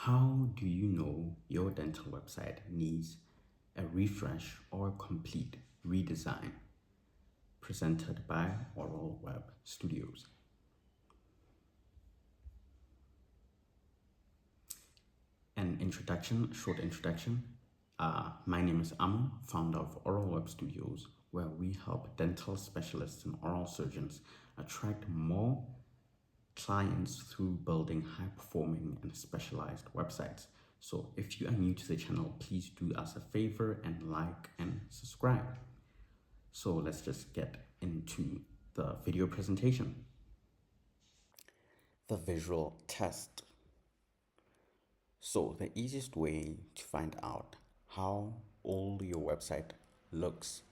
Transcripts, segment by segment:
How do you know your dental website needs a refresh or complete redesign? Presented by Oral Web Studios. Short introduction. My name is Amo, founder of Oral Web Studios, where we help dental specialists and oral surgeons attract more clients through building high performing and specialized websites. So if you are new to the channel, please do us a favor and like and subscribe. So let's just get into the video presentation. The visual test. So the easiest way to find out how old your website looks,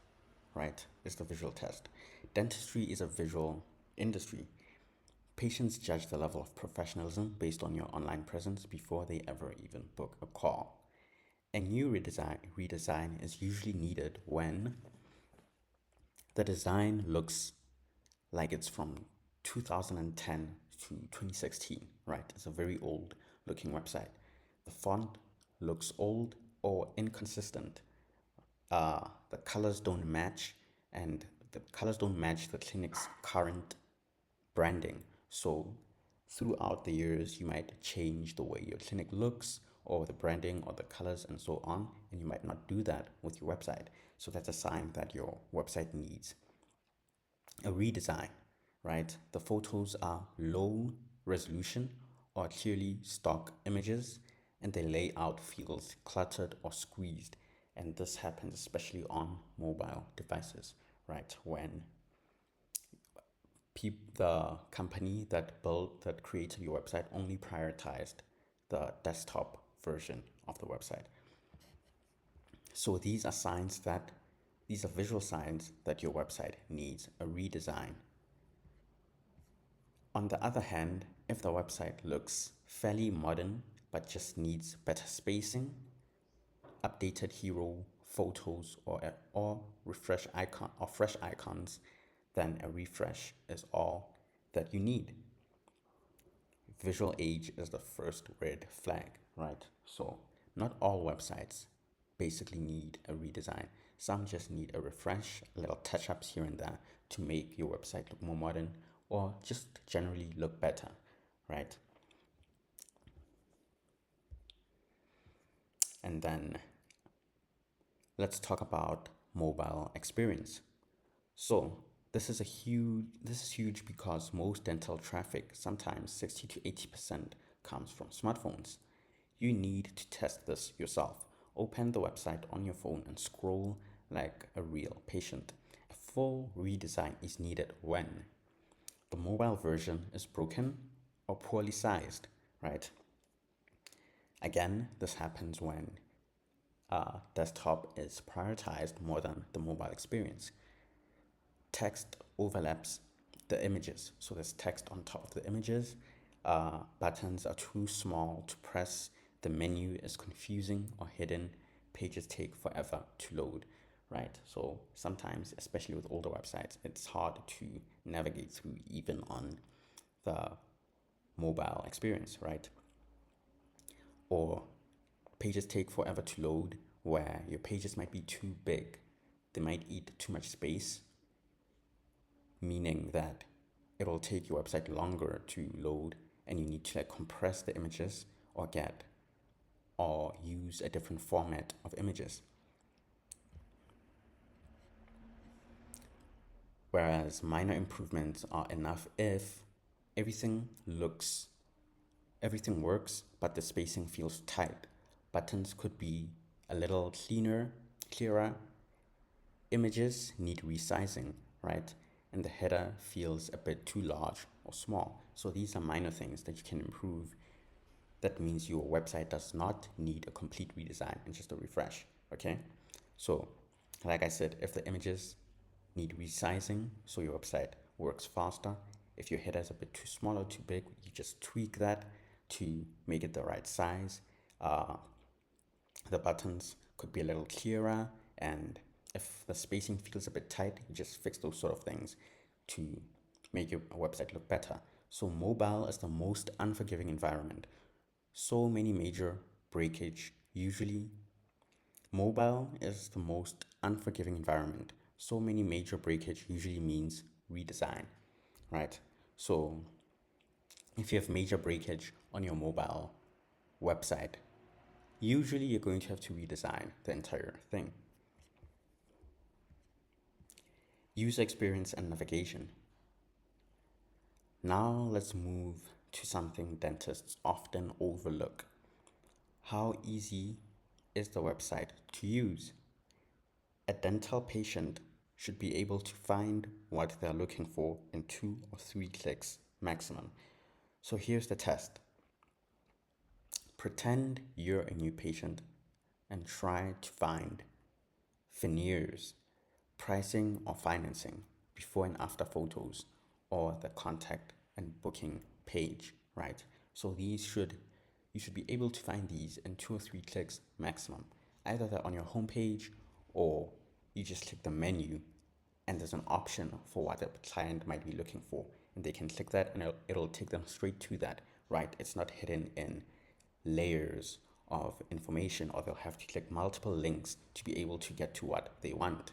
right, is the visual test. Dentistry is a visual industry. Patients judge the level of professionalism based on your online presence before they ever even book a call. A new redesign is usually needed when the design looks like it's from 2010 to 2016, right? It's a very old looking website. The font looks old or inconsistent. The colors don't match, and the colors don't match the clinic's current branding. So throughout the years, you might change the way your clinic looks or the branding or the colors and so on, and you might not do that with your website. So that's a sign that your website needs a redesign, right? The photos are low resolution or clearly stock images, and the layout feels cluttered or squeezed. And this happens especially on mobile devices, right? When the company that created your website only prioritized the desktop version of the website. So these are visual signs that your website needs a redesign. On the other hand, if the website looks fairly modern but just needs better spacing, updated hero photos or fresh icons, then a refresh is all that you need. Visual age is the first red flag, right? So not all websites basically need a redesign. Some just need a refresh, little touch-ups here and there to make your website look more modern or just generally look better, right? And then let's talk about mobile experience. So this is huge because most dental traffic, sometimes 60 to 80%, comes from smartphones. You need to test this yourself. Open the website on your phone and scroll like a real patient. A full redesign is needed when the mobile version is broken or poorly sized, right? Again, this happens when desktop is prioritized more than the mobile experience. Text overlaps the images, so there's text on top of the images. Buttons are too small to press. The menu is confusing or hidden. Pages take forever to load, right? So sometimes, especially with older websites, it's hard to navigate through even on the mobile experience, right? Or pages take forever to load, where your pages might be too big. They might eat too much space, meaning that it will take your website longer to load and you need to compress the images or use a different format of images. Whereas minor improvements are enough if everything works, but the spacing feels tight. Buttons could be a little clearer. Images need resizing, right? And the header feels a bit too large or small. So these are minor things that you can improve. That means your website does not need a complete redesign and just a refresh, okay? So, like I said, if the images need resizing so your website works faster, if your header is a bit too small or too big, you just tweak that to make it the right size. The buttons could be a little clearer, and if the spacing feels a bit tight, you just fix those sort of things to make your website look better. So mobile is the most unforgiving environment. So many major breakage. Usually, mobile is the most unforgiving environment. So many major breakage usually means redesign, right? So if you have major breakage on your mobile website, usually you're going to have to redesign the entire thing. User experience and navigation. Now let's move to something dentists often overlook. How easy is the website to use? A dental patient should be able to find what they're looking for in 2 or 3 clicks maximum. So here's the test. Pretend you're a new patient and try to find veneers, pricing or financing, before and after photos, or the contact and booking page, right? So you should be able to find these in 2 or 3 clicks maximum. Either they're on your homepage or you just click the menu and there's an option for what the client might be looking for. And they can click that and it'll take them straight to that, right? It's not hidden in layers of information, or they'll have to click multiple links to be able to get to what they want.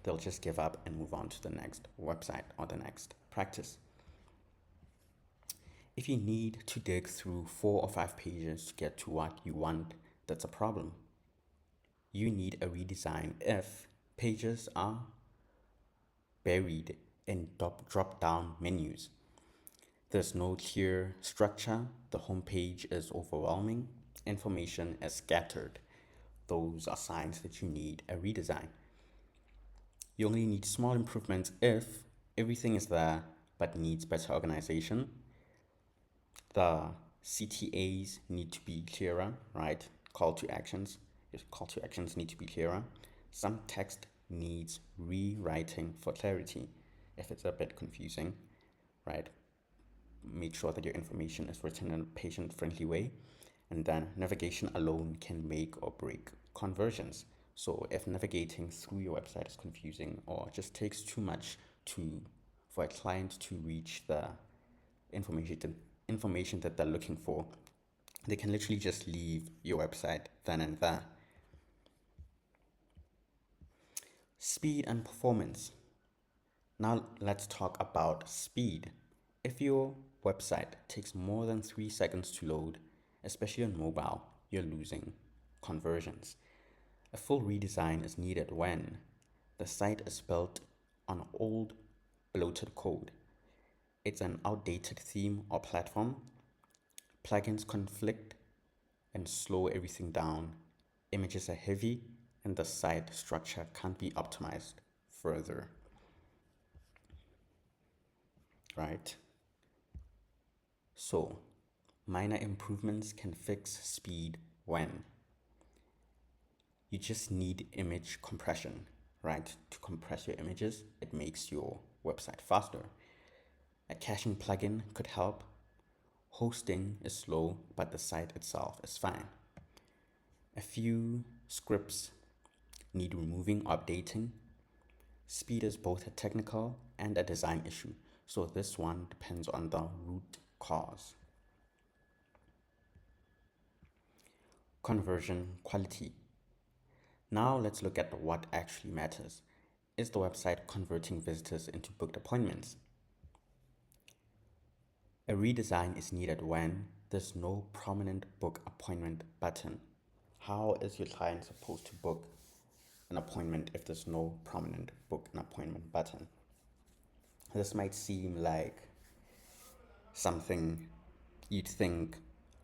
They'll just give up and move on to the next website or the next practice. If you need to dig through 4 or 5 pages to get to what you want, that's a problem. You need a redesign if pages are buried in drop down menus. There's no clear structure, the homepage is overwhelming, information is scattered. Those are signs that you need a redesign. You only need small improvements if everything is there but needs better organization. The CTAs need to be clearer, right? Call to actions need to be clearer. Some text needs rewriting for clarity if it's a bit confusing, right? Make sure that your information is written in a patient-friendly way. And then navigation alone can make or break conversions. So if navigating through your website is confusing or just takes too much for a client to reach the information that they're looking for, they can literally just leave your website then and there. Speed and performance. Now let's talk about speed. If your website takes more than 3 seconds to load, especially on mobile, you're losing conversions. A full redesign is needed when the site is built on old, bloated code. It's an outdated theme or platform. Plugins conflict and slow everything down. Images are heavy and the site structure can't be optimized further. Right? So, minor improvements can fix speed when you just need image compression, right? To compress your images, it makes your website faster. A caching plugin could help. Hosting is slow, but the site itself is fine. A few scripts need removing, updating. Speed is both a technical and a design issue, so this one depends on the root cause. Conversion quality. Now let's look at what actually matters. Is the website converting visitors into booked appointments? A redesign is needed when there's no prominent book appointment button. How is your client supposed to book an appointment if there's no prominent book an appointment button? This might seem like something you'd think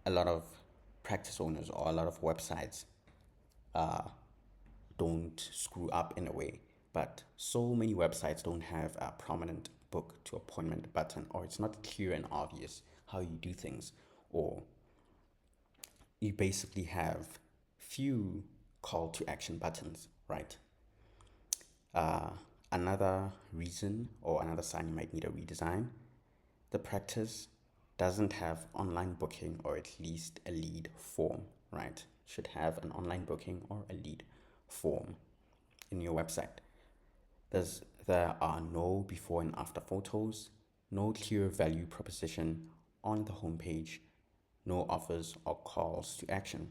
a lot of practice owners or a lot of websites don't screw up in a way, but so many websites don't have a prominent book to appointment button, or it's not clear and obvious how you do things, or you basically have few call to action buttons, right? Another reason or another sign you might need a redesign, the practice doesn't have online booking or at least a lead form, right? Should have an online booking or a lead form in your website. There are no before and after photos, no clear value proposition on the homepage, no offers or calls to action.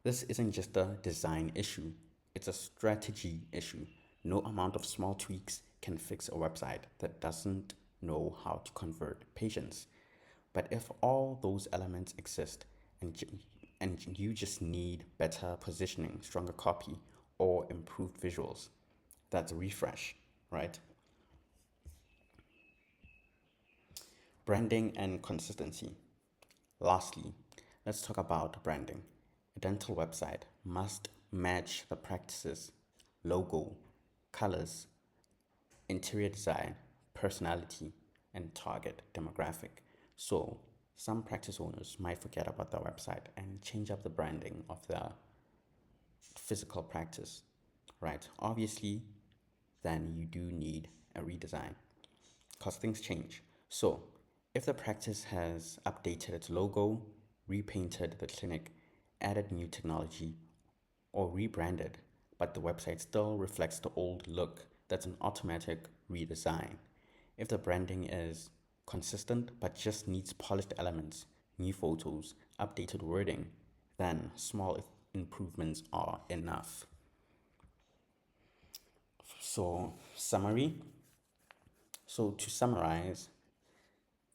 This isn't just a design issue, it's a strategy issue. No amount of small tweaks can fix a website that doesn't know how to convert patients. But if all those elements exist and you just need better positioning, stronger copy, or improved visuals, that's a refresh, right? Branding and consistency. Lastly, let's talk about branding. A dental website must match the practices, logo, colors, interior design, personality, and target demographic. So, some practice owners might forget about their website and change up the branding of their physical practice, right? Obviously, then you do need a redesign because things change. So, if the practice has updated its logo, repainted the clinic, added new technology, or rebranded, but the website still reflects the old look, that's an automatic redesign. If the branding is consistent but just needs polished elements, new photos, updated wording, then small improvements are enough. So, summary. So, to summarize,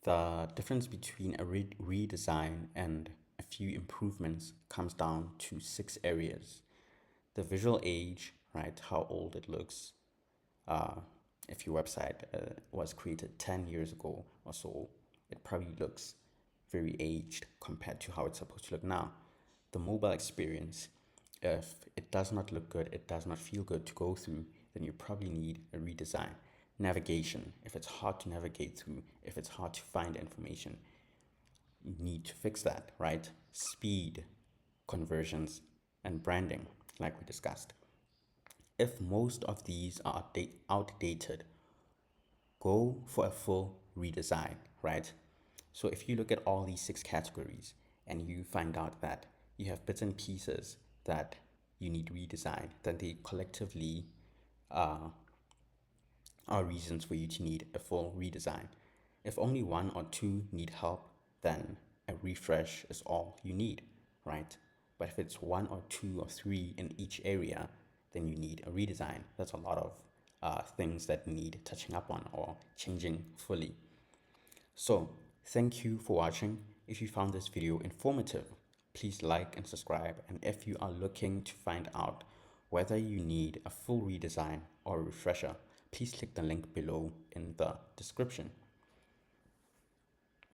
the difference between a redesign and a few improvements comes down to 6 areas: the visual age, right? How old it looks. Uh, if your website was created 10 years ago or so, it probably looks very aged compared to how it's supposed to look now. The mobile experience, if it does not look good, it does not feel good to go through, then you probably need a redesign. Navigation, if it's hard to navigate through, if it's hard to find information, you need to fix that, right? Speed, conversions, and branding, like we discussed. If most of these are outdated, go for a full redesign, right? So if you look at all these 6 categories and you find out that you have bits and pieces that you need redesign, then they collectively uh, are reasons for you to need a full redesign. If only one or two need help, then a refresh is all you need, right? But if it's one or two or three in each area, then you need a redesign. That's a lot of things that need touching up on or changing fully. So, thank you for watching. If you found this video informative, please like and subscribe. And if you are looking to find out whether you need a full redesign or a refresher, please click the link below in the description.